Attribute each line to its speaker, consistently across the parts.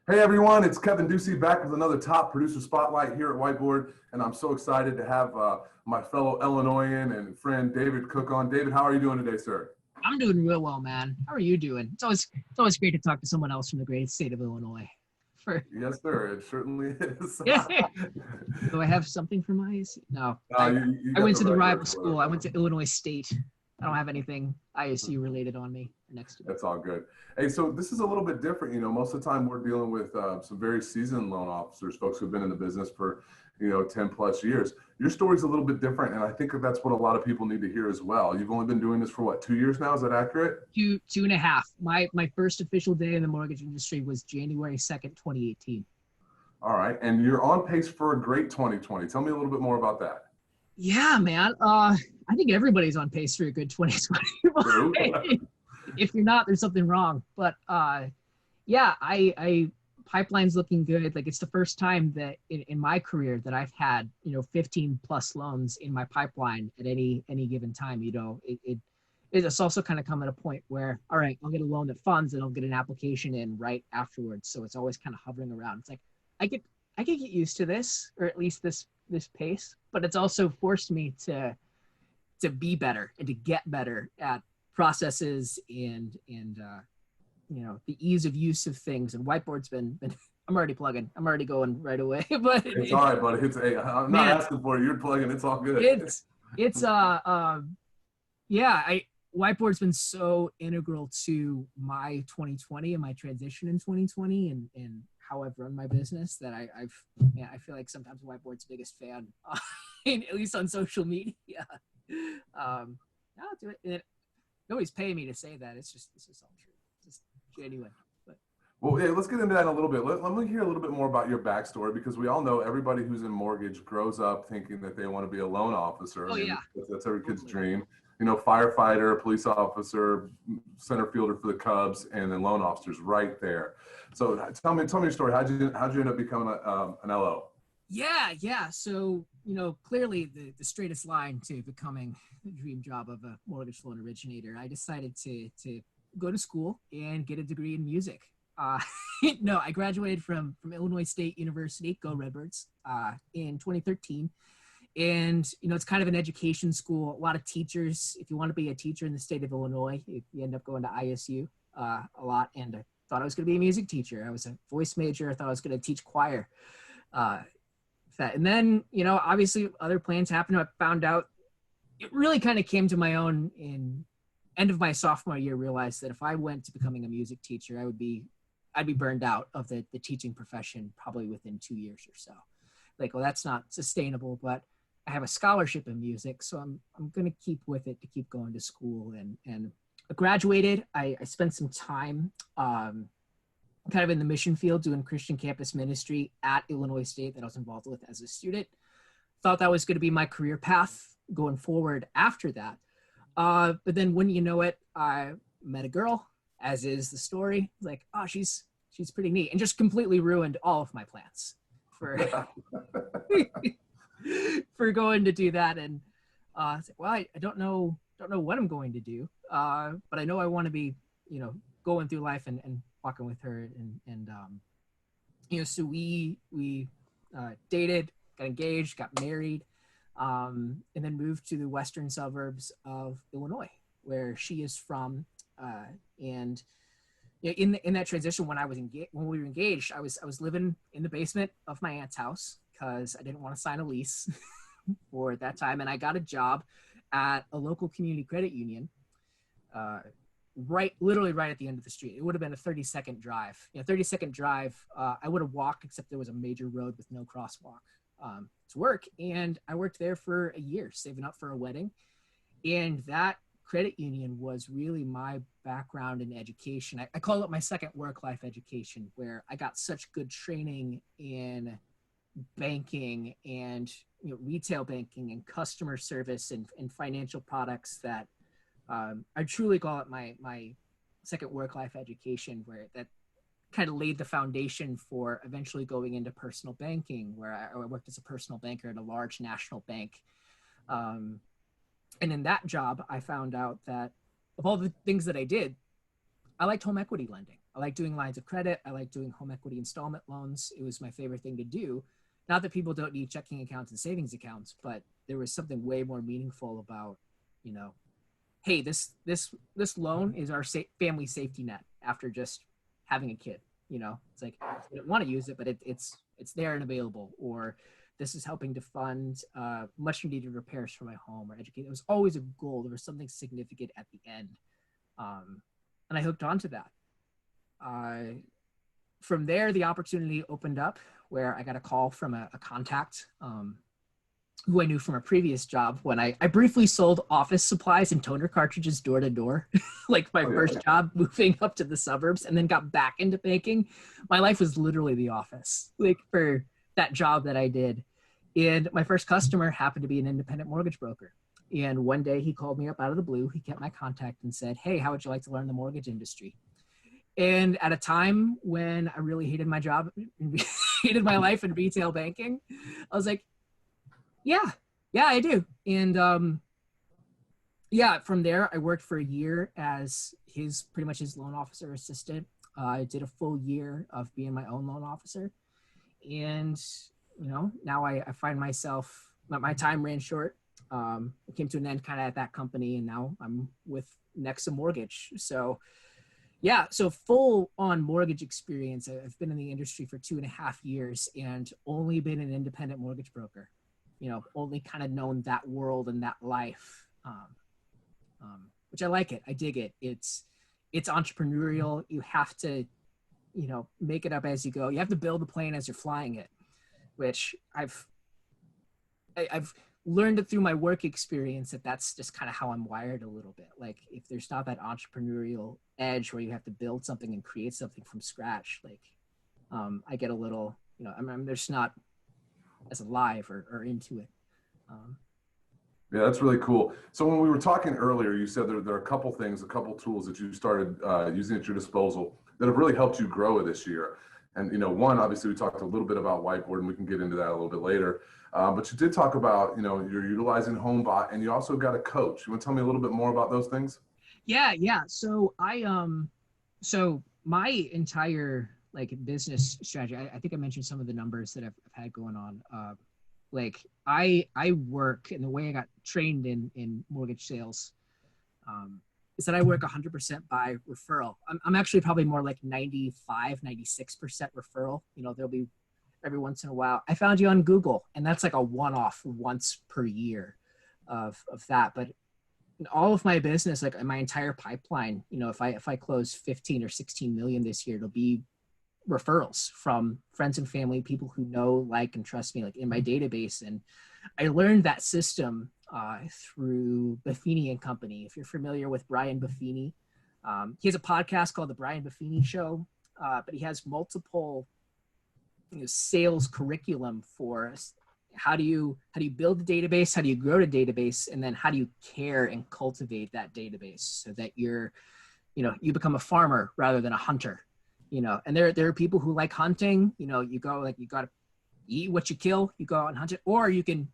Speaker 1: Hey everyone, it's Kevin Ducey back with another top producer spotlight here at Whiteboard, and I'm so excited to have my fellow Illinoisan and friend David Koch on. David, how are you doing today, sir?
Speaker 2: I'm doing real well, man. How are you doing? It's always great to talk to someone else from the great state of Illinois. For
Speaker 1: Yes, sir. It certainly is.
Speaker 2: do I have something from ISU? No,
Speaker 1: you
Speaker 2: I
Speaker 1: got
Speaker 2: went
Speaker 1: the
Speaker 2: to the
Speaker 1: right
Speaker 2: rival
Speaker 1: word for
Speaker 2: school.
Speaker 1: it.
Speaker 2: I went to Illinois State. I don't have anything ISU related on me or next to me.
Speaker 1: That's all good. Hey, so this is a little bit different. Most of the time we're dealing with some very seasoned loan officers, folks who've been in the business for, 10 plus years. Your story's a little bit different, and I think that's what a lot of people need to hear as well. You've only been doing this for what, 2 years now? Is that accurate?
Speaker 2: Two and a half. My first official day in the mortgage industry was January 2nd, 2018.
Speaker 1: All right, and you're on pace for a great 2020. Tell me a little bit more about that.
Speaker 2: Yeah, man. I think everybody's on pace for a good 2020. If you're not, there's something wrong. But yeah, I pipeline's looking good. Like, it's the first time that in my career that I've had 15 plus loans in my pipeline at any given time. It's also kind of come at a point where, all right, I'll get a loan that funds and I'll get an application in right afterwards. So it's always kind of hovering around. It's like I could get used to this, or at least this pace, but it's also forced me to be better and to get better at processes and the ease of use of things. And Whiteboard's been I'm already plugging. I'm already going right away. But
Speaker 1: It's all right, buddy. I'm not asking for it. You're plugging. It's all good.
Speaker 2: It's yeah. Whiteboard's been so integral to my 2020 and my transition in 2020 and how I've run my business that I feel like sometimes Whiteboard's biggest fan, at least on social media. I'll do it. Nobody's paying me to say that. This is all true. It's just genuine. But
Speaker 1: Well, yeah, let's get into that in a little bit. Let me hear a little bit more about your backstory, because we all know everybody who's in mortgage grows up thinking that they want to be a loan officer.
Speaker 2: Oh, yeah.
Speaker 1: That's every kid's dream. Firefighter, police officer, center fielder for the Cubs, and then loan officers right there. So tell me your story. How'd you end up becoming an LO?
Speaker 2: Yeah. So, clearly the straightest line to becoming the dream job of a mortgage loan originator, I decided to go to school and get a degree in music. No, I graduated from Illinois State University, go Redbirds, in 2013. And, it's kind of an education school. A lot of teachers, if you want to be a teacher in the state of Illinois, you end up going to ISU a lot. And I thought I was going to be a music teacher. I was a voice major. I thought I was going to teach choir. And then, obviously other plans happened. I found out it really kind of came to my own in end of my sophomore year, realized that if I went to becoming a music teacher, I'd be burned out of the teaching profession probably within 2 years or so. Like, well, that's not sustainable, but I have a scholarship in music, so I'm going to keep with it to keep going to school. And I graduated. I spent some time kind of in the mission field doing Christian campus ministry at Illinois State that I was involved with as a student. Thought that was going to be my career path going forward after that. But then when you know it, I met a girl, as is the story. Like, oh, she's pretty neat, and just completely ruined all of my plans for for going to do that. And I was like, well, I don't know what I'm going to do, but I know I want to be, going through life and walking with her, and so we dated, got engaged, got married, and then moved to the western suburbs of Illinois, where she is from. And in that transition, when we were engaged, I was living in the basement of my aunt's house because I didn't want to sign a lease for that time, and I got a job at a local community credit union. Literally right at the end of the street. It would have been a 30-second drive. 30-second drive. I would have walked, except there was a major road with no crosswalk to work. And I worked there for a year, saving up for a wedding. And that credit union was really my background in education. I call it my second work-life education, where I got such good training in banking and retail banking and customer service and financial products that I truly call it my second work-life education, where that kind of laid the foundation for eventually going into personal banking, where I worked as a personal banker at a large national bank. And in that job, I found out that of all the things that I did, I liked home equity lending. I like doing lines of credit. I like doing home equity installment loans. It was my favorite thing to do. Not that people don't need checking accounts and savings accounts, but there was something way more meaningful about, you know, hey, this loan is our family safety net after just having a kid. You know, it's like I don't want to use it, but it's there and available. Or this is helping to fund much needed repairs for my home or educate. It was always a goal. There was something significant at the end, and I hooked onto that. From there, the opportunity opened up where I got a call from a contact who I knew from a previous job when I briefly sold office supplies and toner cartridges door to door, like my first job moving up to the suburbs, and then got back into banking. My life was literally the office, like for that job that I did. And my first customer happened to be an independent mortgage broker. And one day he called me up out of the blue. He kept my contact and said, hey, how would you like to learn the mortgage industry? And at a time when I really hated my job, hated my life in retail banking, I was like, yeah, I do. And yeah, from there, I worked for a year as pretty much his loan officer assistant. I did a full year of being my own loan officer. And, you know, now I find myself, my time ran short. It came to an end kind of at that company, and now I'm with NEXA Mortgage. So yeah, so full on mortgage experience. I've been in the industry for 2.5 years and only been an independent mortgage broker. You know, only kind of known that world and that life, which I like it. I dig it. It's entrepreneurial. You have to, you know, make it up as you go. You have to build the plane as you're flying it, which I've learned it through my work experience that that's just kind of how I'm wired a little bit. Like if there's not that entrepreneurial edge where you have to build something and create something from scratch, like I get a little, you know, I'm just not as alive or into it.
Speaker 1: Yeah, that's really cool. So when we were talking earlier, you said there are a couple things, a couple tools that you started using at your disposal that have really helped you grow this year. And, you know, one, obviously we talked a little bit about Whiteboard, and we can get into that a little bit later. But you did talk about, you know, you're utilizing HomeBot, and you also got a coach. You want to tell me a little bit more about those things?
Speaker 2: Yeah. So so my entire like business strategy, I think I mentioned some of the numbers that I've had going on. Like I work, and the way I got trained in mortgage sales is that I work 100% by referral. I'm actually probably more like 95, 96% referral. You know, there'll be every once in a while, I found you on Google, and that's like a one-off once per year of that. But in all of my business, like my entire pipeline, you know, if I close 15 or 16 million this year, it'll be referrals from friends and family, people who know, like, and trust me, like in my database. And I learned that system through Buffini and Company. If you're familiar with Brian Buffini, he has a podcast called The Brian Buffini Show, but he has multiple, you know, sales curriculum for how do you build a database, how do you grow a database, and then how do you care and cultivate that database so that you're, you know, you become a farmer rather than a hunter. You know, and there are people who like hunting. You know, you go, like, you got to eat what you kill, you go out and hunt it, or you can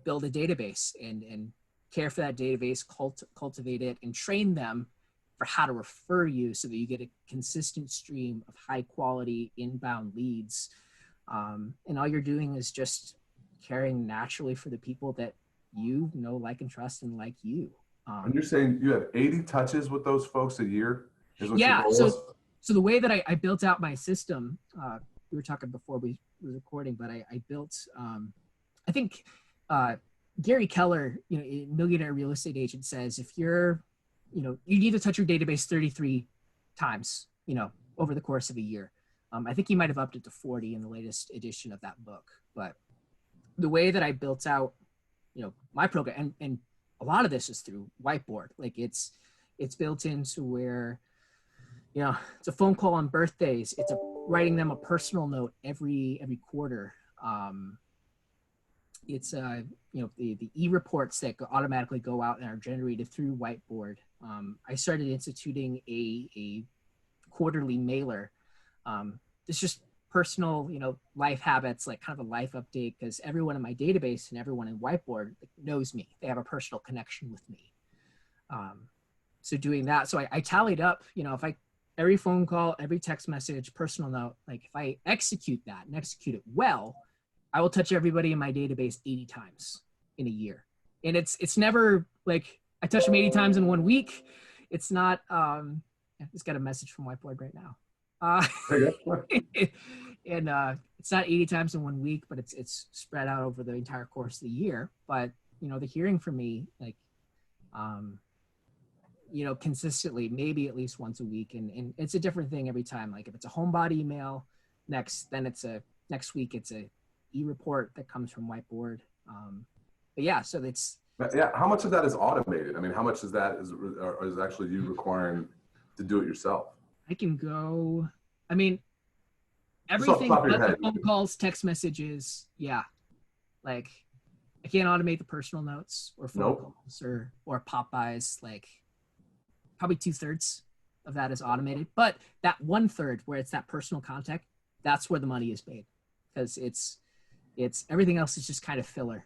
Speaker 2: build a database and care for that database, cultivate it, and train them for how to refer you so that you get a consistent stream of high quality inbound leads. And all you're doing is just caring naturally for the people that you know, like, and trust, and like you.
Speaker 1: And you're saying you have 80 touches with those folks a year? Is what
Speaker 2: Yeah.
Speaker 1: your goal is?
Speaker 2: So the way that I built out my system, we were talking before we were recording, but I built, I think Gary Keller, you know, a millionaire real estate agent, says if you're, you know, you need to touch your database 33 times, you know, over the course of a year. I think he might have upped it to 40 in the latest edition of that book. But the way that I built out, you know, my program, and a lot of this is through Whiteboard. Like it's built into where, you know, it's a phone call on birthdays. It's writing them a personal note every quarter. It's you know, the e-reports that automatically go out and are generated through Whiteboard. I started instituting a quarterly mailer. It's just personal, you know, life habits, like kind of a life update, because everyone in my database and everyone in Whiteboard knows me. They have a personal connection with me. So doing that, so I tallied up, you know, every phone call, every text message, personal note, like if I execute that and execute it well, I will touch everybody in my database 80 times in a year. And it's never like I touch them 80 times in 1 week. It's not, I just got a message from Whiteboard right now. And it's not 80 times in 1 week, but it's spread out over the entire course of the year. But, you know, they're hearing from me like, you know, consistently, maybe at least once a week. And it's a different thing every time. Like if it's a homebody email, next week it's a e-report that comes from Whiteboard. But yeah, so it's.
Speaker 1: Yeah, how much of that is automated? I mean, how much is that is actually you requiring to do it yourself?
Speaker 2: I can go, I mean, everything but the phone calls, text messages, yeah. Like I can't automate the personal notes or phone calls or pop-bys. Like probably 2/3 of that is automated, but that 1/3 where it's that personal contact, that's where the money is made, because it's everything else is just kind of filler,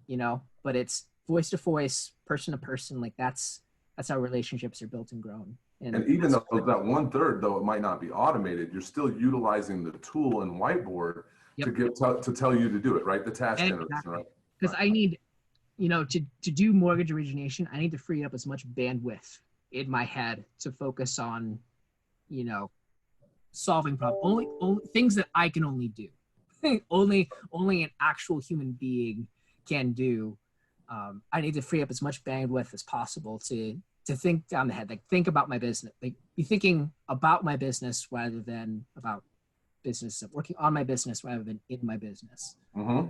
Speaker 2: you know, but it's voice to voice, person to person. Like that's how relationships are built and grown.
Speaker 1: And even though that 1/3, though it might not be automated, you're still utilizing the tool in Whiteboard to tell you to do it, right? The task generation, right?
Speaker 2: Because I need, you know, to do mortgage origination, I need to free up as much bandwidth in my head to focus on, you know, solving problems, only things that I can only do, only an actual human being can do. I need to free up as much bandwidth as possible to think down the head, like think about my business, like be thinking about my business rather than about business, working on my business rather than in my business.
Speaker 1: Mm-hmm.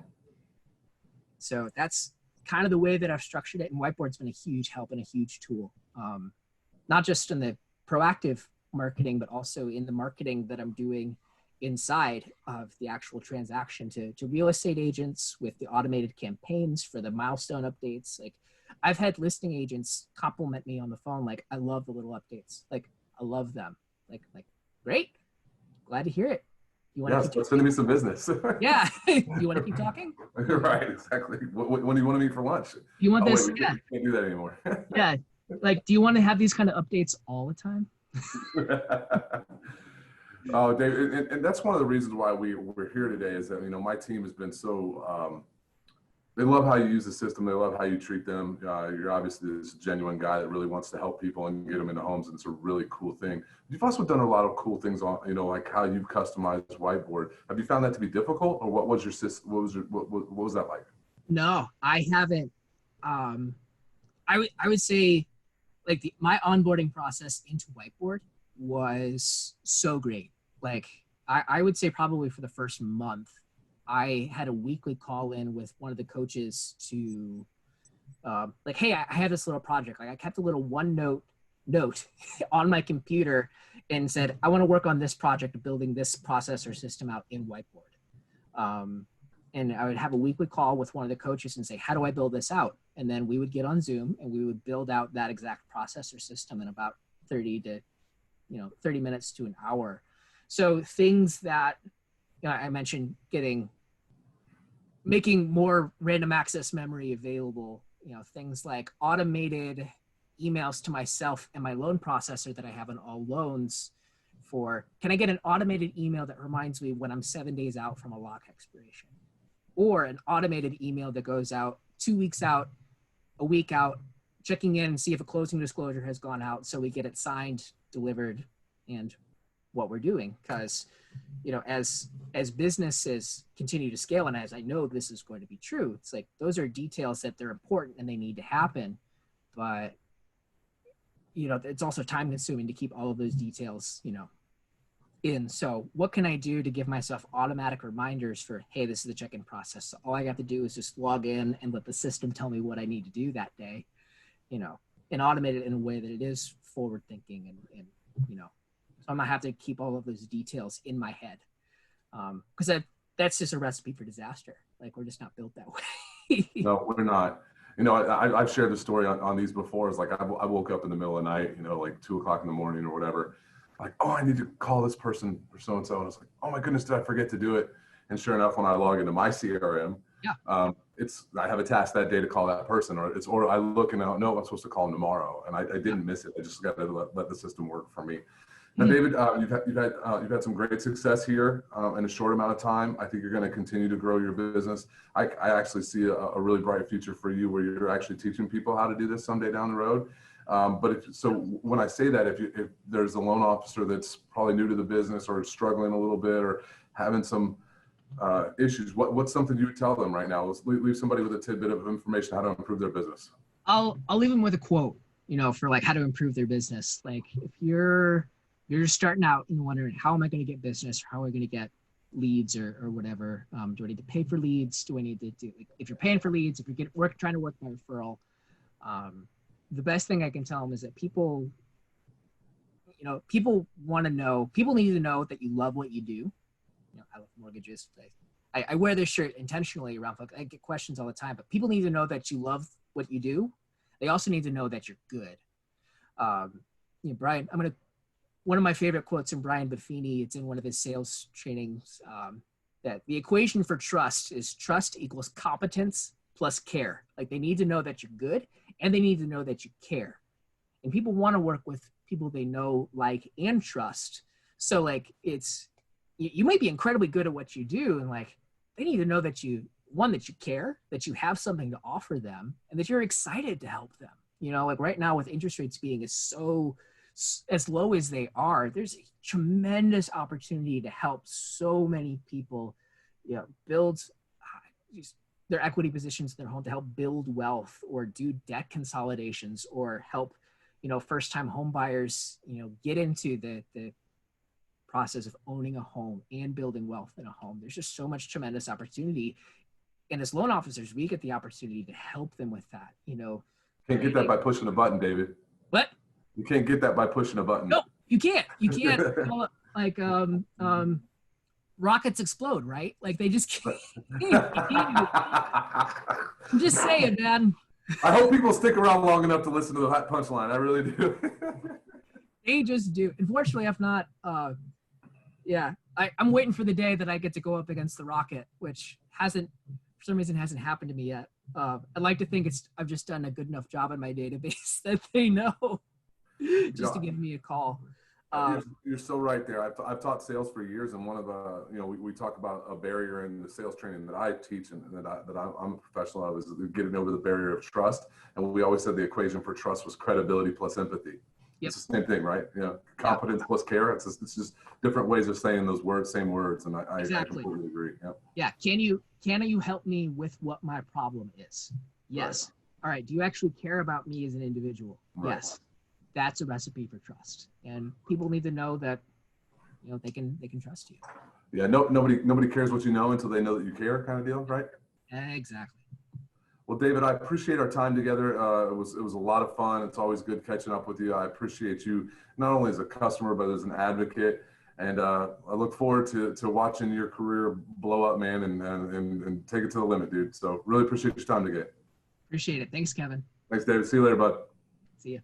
Speaker 2: So that's kind of the way that I've structured it. And Whiteboard's been a huge help and a huge tool, not just in the proactive marketing, but also in the marketing that I'm doing inside of the actual transaction to real estate agents with the automated campaigns for the milestone updates. Like I've had listing agents compliment me on the phone. Like, I love the little updates. Like, I love them. Like, great. Glad to hear it. You want
Speaker 1: to send me some business.
Speaker 2: Yeah. You want to keep talking?
Speaker 1: Right. Exactly. When do you want to meet for lunch?
Speaker 2: You want this?
Speaker 1: Wait, can't do that anymore.
Speaker 2: Yeah. Like, do you want to have these kind of updates all the time?
Speaker 1: Oh, Dave, and that's one of the reasons why we're here today is that, you know, my team has been so, they love how you use the system. They love how you treat them. You're obviously this genuine guy that really wants to help people and get them into homes. And it's a really cool thing. You've also done a lot of cool things on, you know, like how you've customized Whiteboard. Have you found that to be difficult, or what was your system? What was that like?
Speaker 2: No, I haven't. I would say like my onboarding process into Whiteboard was so great. Like I would say probably for the first month, I had a weekly call in with one of the coaches to like, hey, I have this little project. Like I kept a little OneNote note on my computer and said, I want to work on this project of building this processor system out in Whiteboard. And I would have a weekly call with one of the coaches and say, how do I build this out? And then we would get on Zoom and we would build out that exact processor system in about 30 minutes to an hour. So things that, you know, I mentioned making more random access memory available, you know, things like automated emails to myself and my loan processor that I have on all loans for, can I get an automated email that reminds me when I'm 7 days out from a lock expiration? Or an automated email that goes out 2 weeks out, a week out, checking in and see if a closing disclosure has gone out so we get it signed, delivered, and what we're doing. Because, you know, as businesses continue to scale, and as I know this is going to be true, it's like those are details that they're important and they need to happen. But, you know, it's also time consuming to keep all of those details, you know, in. So what can I do to give myself automatic reminders for, hey, this is the check-in process. So all I have to do is just log in and let the system tell me what I need to do that day, you know, and automate it in a way that it is forward thinking and you know, so I'm gonna have to keep all of those details in my head. Because that's just a recipe for disaster. Like we're just not built that way.
Speaker 1: No, we're not. You know, I've shared the story on these before. It's like I woke up in the middle of the night, you know, like 2 o'clock in the morning or whatever. Like, oh, I need to call this person or so-and-so. And I was like, oh my goodness, did I forget to do it? And sure enough, when I log into my CRM, I have a task that day to call that person, or I look and I know I'm supposed to call them tomorrow. And I didn't miss it. I just got to let the system work for me. Now, David, you've had some great success here in a short amount of time. I think you're going to continue to grow your business. I actually see a really bright future for you, where you're actually teaching people how to do this someday down the road. So when I say that, if there's a loan officer that's probably new to the business or struggling a little bit or having some issues, what's something you would tell them right now? Let's leave somebody with a tidbit of information how to improve their business.
Speaker 2: I'll leave them with a quote, for like how to improve their business. Like if you're starting out and wondering, how am I going to get business? How am I going to get leads or whatever? Do I need to pay for leads? Do I need to do, if you're paying for leads, if you're trying to work by referral, the best thing I can tell them is that people want to know, people need to know that you love what you do. I love mortgages. I wear this shirt intentionally around, I get questions all the time, but people need to know that you love what you do. They also need to know that you're good. Brian, one of my favorite quotes from Brian Buffini, it's in one of his sales trainings, that the equation for trust is trust equals competence plus care. Like they need to know that you're good and they need to know that you care. And people want to work with people they know, like, and trust. So like you might be incredibly good at what you do, and like they need to know that that you care, that you have something to offer them, and that you're excited to help them. Like right now with interest rates being as low as they are, there's a tremendous opportunity to help so many people, build their equity positions in their home, to help build wealth or do debt consolidations, or help, first-time home buyers, get into the process of owning a home and building wealth in a home. There's just so much tremendous opportunity. And as loan officers, we get the opportunity to help them with that.
Speaker 1: Can't get that by pushing a button, David.
Speaker 2: What?
Speaker 1: You can't get that by pushing a button.
Speaker 2: No, you can't. You can't. Rockets explode, right? Like they just can't. I'm just saying, man.
Speaker 1: I hope people stick around long enough to listen to the hot punchline. I really do.
Speaker 2: They just do. Unfortunately, if not, I'm waiting for the day that I get to go up against the Rocket, which for some reason hasn't happened to me yet. I'd like to think I've just done a good enough job in my database that they know just to give me a call.
Speaker 1: You're so right there. I've taught sales for years, and one of the, we talk about a barrier in the sales training that I teach and that I'm a professional of, is getting over the barrier of trust. And we always said the equation for trust was credibility plus empathy. Yep. It's the same thing, right? Competence plus care. It's just different ways of saying those words, same words. And I completely agree. Yep.
Speaker 2: Yeah. Can you help me with what my problem is? Yes. Right. All right. Do you actually care about me as an individual? Right. Yes. That's a recipe for trust. And people need to know that, they can trust you.
Speaker 1: Yeah. Nobody cares what you know until they know that you care, kind of deal. Right.
Speaker 2: Exactly.
Speaker 1: Well, David, I appreciate our time together. It was a lot of fun. It's always good catching up with you. I appreciate you not only as a customer, but as an advocate. And I look forward to watching your career blow up, man, and take it to the limit, dude. So really appreciate your time today.
Speaker 2: Appreciate it. Thanks, Kevin.
Speaker 1: Thanks, David. See you later, bud.
Speaker 2: See ya.